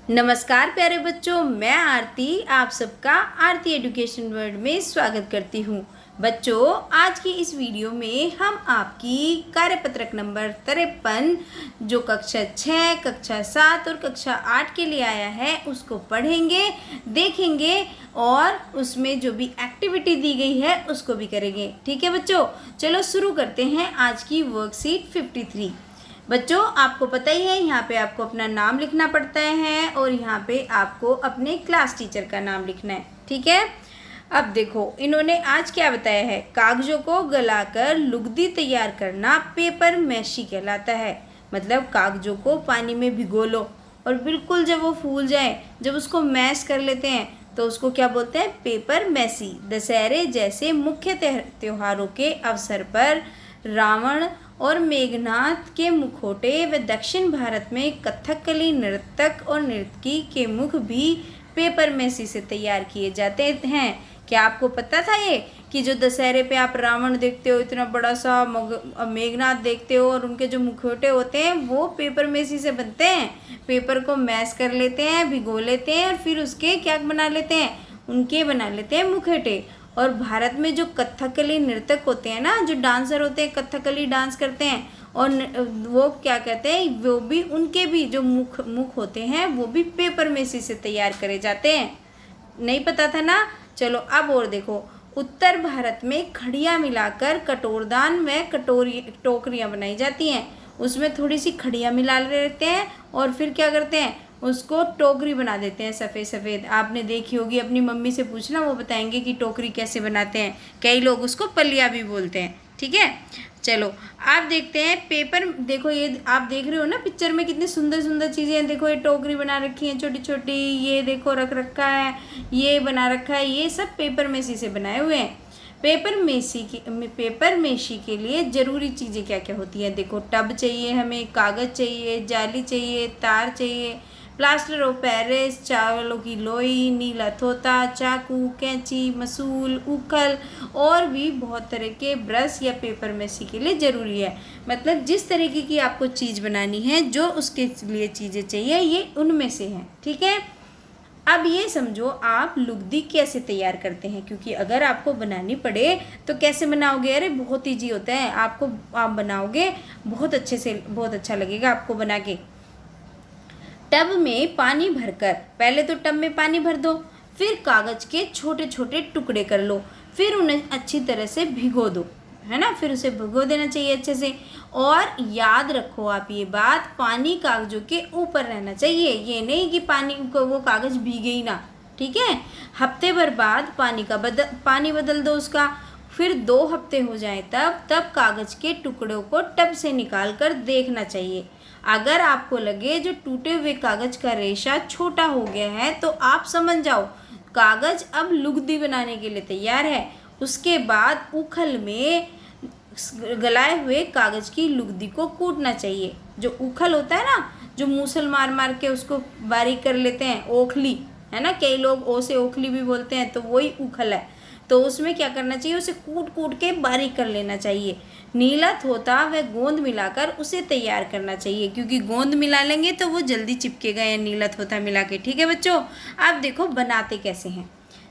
नमस्कार प्यारे बच्चों, मैं आरती आप सबका आरती एजुकेशन वर्ल्ड में स्वागत करती हूँ। बच्चों, आज की इस वीडियो में हम आपकी कार्यपत्रक नंबर 53 जो कक्षा 6, कक्षा 7 और कक्षा 8 के लिए आया है उसको पढ़ेंगे, देखेंगे और उसमें जो भी एक्टिविटी दी गई है उसको भी करेंगे। ठीक है बच्चों, चलो शुरू करते हैं आज की वर्कशीट 53। बच्चों, आपको पता ही है यहाँ पे आपको अपना नाम लिखना पड़ता है और यहाँ पे आपको अपने क्लास टीचर का नाम लिखना है। ठीक है, अब देखो इन्होंने आज क्या बताया है। कागजों को गलाकर लुगदी तैयार करना पेपर मैशी कहलाता है। मतलब कागजों को पानी में भिगो लो और बिल्कुल जब वो फूल जाए, जब उसको मैश कर लेते हैं तो उसको क्या बोलते हैं, पेपर मैसी। दशहरे जैसे मुख्य त्योहारों के अवसर पर रावण और मेघनाथ के मुखौटे व दक्षिण भारत में कथकली नर्तक और नर्तकी के मुख भी पेपर मैसी से तैयार किए जाते हैं। क्या आपको पता था ये कि जो दशहरे पे आप रावण देखते हो इतना बड़ा सा, मेघनाथ देखते हो और उनके जो मुखौटे होते हैं वो पेपर मैसी से बनते हैं। पेपर को मैश कर लेते हैं, भिगो लेते हैं और फिर उसके क्या बना लेते हैं, उनके बना लेते हैं मुखौटे। और भारत में जो कथकली नृतक होते हैं ना, जो डांसर होते हैं, कथकली डांस करते हैं और वो क्या कहते हैं, वो भी उनके भी जो मुख होते हैं वो भी पेपर मैसी से तैयार करे जाते हैं। नहीं पता था ना? चलो अब और देखो, उत्तर भारत में खड़िया मिलाकर कटोरदान में टोकरियाँ बनाई जाती हैं। उसमें थोड़ी सी खड़िया मिला लेते हैं और फिर क्या करते हैं, उसको टोकरी बना देते हैं सफ़ेद सफ़ेद। आपने देखी होगी, अपनी मम्मी से पूछना, वो बताएंगे कि टोकरी कैसे बनाते हैं। कई लोग उसको पलिया भी बोलते हैं। ठीक है, चलो आप देखते हैं पेपर। देखो ये आप देख रहे हो ना पिक्चर में, कितनी सुंदर सुंदर चीज़ें हैं। देखो ये टोकरी बना रखी है छोटी छोटी, ये देखो रख रखा है, ये बना रखा है, ये सब पेपर मैसी से बनाए हुए हैं। पेपर मैसी के लिए ज़रूरी चीज़ें क्या क्या होती हैं। देखो टब चाहिए हमें, कागज़ चाहिए, जाली चाहिए, तार चाहिए, प्लास्टर ऑफ पेरिस, चावलों की लोई, नीला थोता, चाकू, कैंची, मसूल, उखल और भी बहुत तरह के ब्रश या पेपर मैसी के लिए ज़रूरी है। मतलब जिस तरीके की आपको चीज़ बनानी है, जो उसके लिए चीज़ें चाहिए ये उनमें से हैं। ठीक है, अब ये समझो आप लुगदी कैसे तैयार करते हैं, क्योंकि अगर आपको बनानी पड़े तो कैसे बनाओगे। अरे बहुत ईजी होता है, आप बनाओगे बहुत अच्छे से, बहुत अच्छा लगेगा आपको बना के। टब में पानी भरकर, पहले तो टब में पानी भर दो, फिर कागज़ के छोटे छोटे टुकड़े कर लो, फिर उन्हें अच्छी तरह से भिगो दो, है ना। फिर उसे भिगो देना चाहिए अच्छे से। और याद रखो आप ये बात, पानी कागज़ों के ऊपर रहना चाहिए, ये नहीं कि पानी को वो कागज़ भीगे ही ना। ठीक है, हफ्ते भर बाद पानी बदल दो उसका। फिर 2 हफ्ते हो जाए तब कागज़ के टुकड़ों को टब से निकाल कर देखना चाहिए। अगर आपको लगे जो टूटे हुए कागज़ का रेशा छोटा हो गया है तो आप समझ जाओ कागज़ अब लुगदी बनाने के लिए तैयार है। उसके बाद उखल में गलाए हुए कागज़ की लुगदी को कूटना चाहिए। जो उखल होता है ना, जो मूसल मार मार के उसको बारीक कर लेते हैं, ओखली है ना, कई लोग ओ से ओखली भी बोलते हैं, तो वही उखल है। तो उसमें क्या करना चाहिए, उसे कूट कूट के बारीक कर लेना चाहिए। नीला थोता व गोंद मिलाकर उसे तैयार करना चाहिए, क्योंकि गोंद मिला लेंगे तो वो जल्दी चिपकेगा या नीला थोता मिला के। ठीक है बच्चों, आप देखो बनाते कैसे हैं।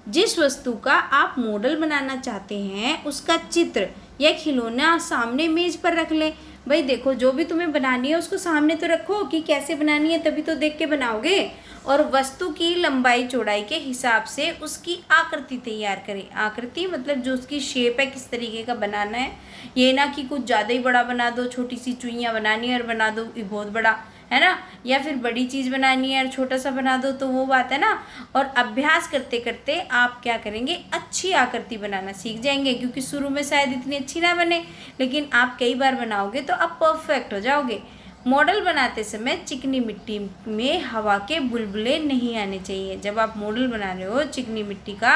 जिस वस्तु का आप मॉडल बनाना चाहते हैं उसका चित्र या खिलौना सामने मेज पर रख लें। भाई देखो, जो भी तुम्हें बनानी है उसको सामने तो रखो कि कैसे बनानी है, तभी तो देख के बनाओगे। और वस्तु की लंबाई चौड़ाई के हिसाब से उसकी आकृति तैयार करें। आकृति मतलब जो उसकी शेप है, किस तरीके का बनाना है। ये ना कि कुछ ज़्यादा ही बड़ा बना दो, छोटी सी चुईयाँ बनानी है और बना दो ये बहुत बड़ा, है ना। या फिर बड़ी चीज़ बनानी है और छोटा सा बना दो, तो वो बात है ना। और अभ्यास करते करते आप क्या करेंगे, अच्छी आकृति बनाना सीख जाएंगे। क्योंकि शुरू में शायद इतनी अच्छी ना बने, लेकिन आप कई बार बनाओगे तो आप परफेक्ट हो जाओगे। मॉडल बनाते समय चिकनी मिट्टी में हवा के बुलबुले नहीं आने चाहिए। जब आप मॉडल बना रहे हो चिकनी मिट्टी का,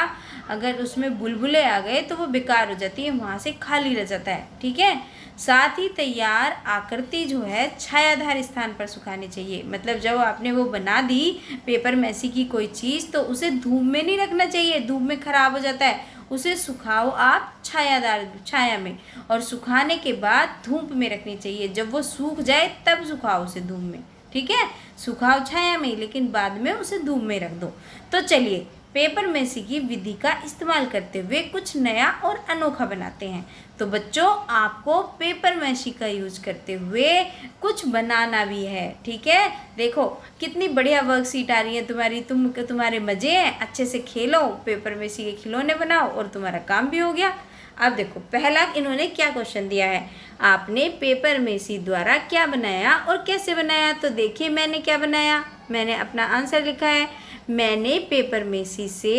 अगर उसमें बुलबुले आ गए तो वो बेकार हो जाती है, वहाँ से खाली रह जाता है। ठीक है, साथ ही तैयार आकृति जो है छायाधार स्थान पर सुखानी चाहिए। मतलब जब आपने वो बना दी पेपर मैसी की कोई चीज़, तो उसे धूप में नहीं रखना चाहिए, धूप में खराब हो जाता है। उसे सुखाओ आप छाया में, और सुखाने के बाद धूप में रखनी चाहिए। जब वो सूख जाए तब सुखाओ उसे धूप में। ठीक है, सुखाओ छाया में, लेकिन बाद में उसे धूप में रख दो। तो चलिए पेपर मैसी की विधि का इस्तेमाल करते हुए कुछ नया और अनोखा बनाते हैं। तो बच्चों आपको पेपर मैसी का यूज करते हुए कुछ बनाना भी है, ठीक है। देखो कितनी बढ़िया वर्कशीट आ रही है तुम्हारी, तुम्हारे मज़े हैं, अच्छे से खेलो, पेपर मैसी के खिलौने बनाओ और तुम्हारा काम भी हो गया। अब देखो पहला इन्होंने क्या क्वेश्चन दिया है, आपने पेपर मैसी द्वारा क्या बनाया और कैसे बनाया। तो देखिए मैंने क्या बनाया, मैंने अपना आंसर लिखा है, मैंने पेपर मैसी से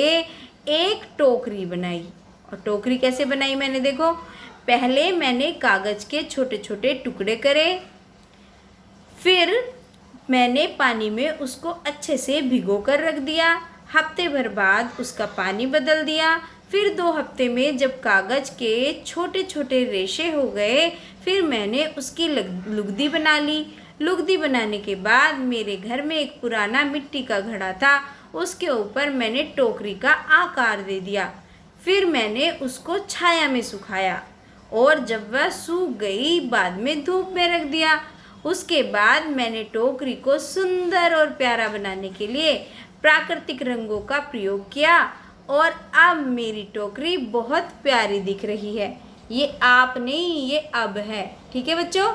एक टोकरी बनाई। और टोकरी कैसे बनाई मैंने, देखो पहले मैंने कागज़ के छोटे छोटे टुकड़े करे, फिर मैंने पानी में उसको अच्छे से भिगो कर रख दिया, हफ्ते भर बाद उसका पानी बदल दिया, फिर 2 हफ्ते में जब कागज़ के छोटे छोटे रेशे हो गए, फिर मैंने उसकी लुगदी बना ली। लुगदी बनाने के बाद मेरे घर में एक पुराना मिट्टी का घड़ा था, उसके ऊपर मैंने टोकरी का आकार दे दिया, फिर मैंने उसको छाया में सुखाया और जब वह सूख गई बाद में धूप में रख दिया। उसके बाद मैंने टोकरी को सुंदर और प्यारा बनाने के लिए प्राकृतिक रंगों का प्रयोग किया और अब मेरी टोकरी बहुत प्यारी दिख रही है। ये आप नहीं, ये अब है, ठीक है बच्चों,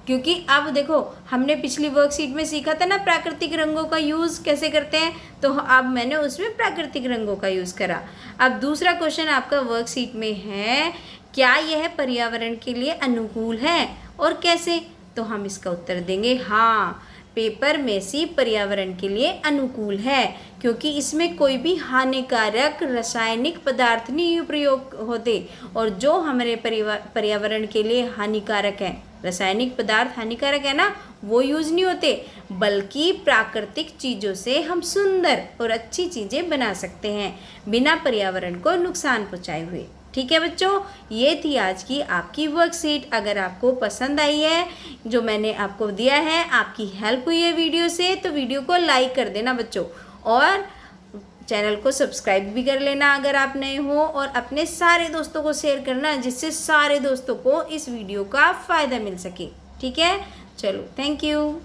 क्योंकि अब देखो हमने पिछली वर्कशीट में सीखा था ना प्राकृतिक रंगों का यूज़ कैसे करते हैं, तो अब मैंने उसमें प्राकृतिक रंगों का यूज़ करा। अब दूसरा क्वेश्चन आपका वर्कशीट में है, क्या यह पर्यावरण के लिए अनुकूल है और कैसे। तो हम इसका उत्तर देंगे हाँ, पेपर मैसी पर्यावरण के लिए अनुकूल है, क्योंकि इसमें कोई भी हानिकारक रासायनिक पदार्थ नहीं प्रयोग होते, और जो हमारे पर्यावरण के लिए हानिकारक है, रासायनिक पदार्थ हानिकारक है ना, वो यूज़ नहीं होते, बल्कि प्राकृतिक चीज़ों से हम सुंदर और अच्छी चीज़ें बना सकते हैं बिना पर्यावरण को नुकसान पहुँचाए हुए। ठीक है बच्चों, ये थी आज की आपकी वर्कशीट। अगर आपको पसंद आई है जो मैंने आपको दिया है, आपकी हेल्प हुई है वीडियो से, तो वीडियो को लाइक कर देना बच्चों, और चैनल को सब्सक्राइब भी कर लेना अगर आप नए हो, और अपने सारे दोस्तों को शेयर करना जिससे सारे दोस्तों को इस वीडियो का फ़ायदा मिल सके। ठीक है, चलो थैंक यू।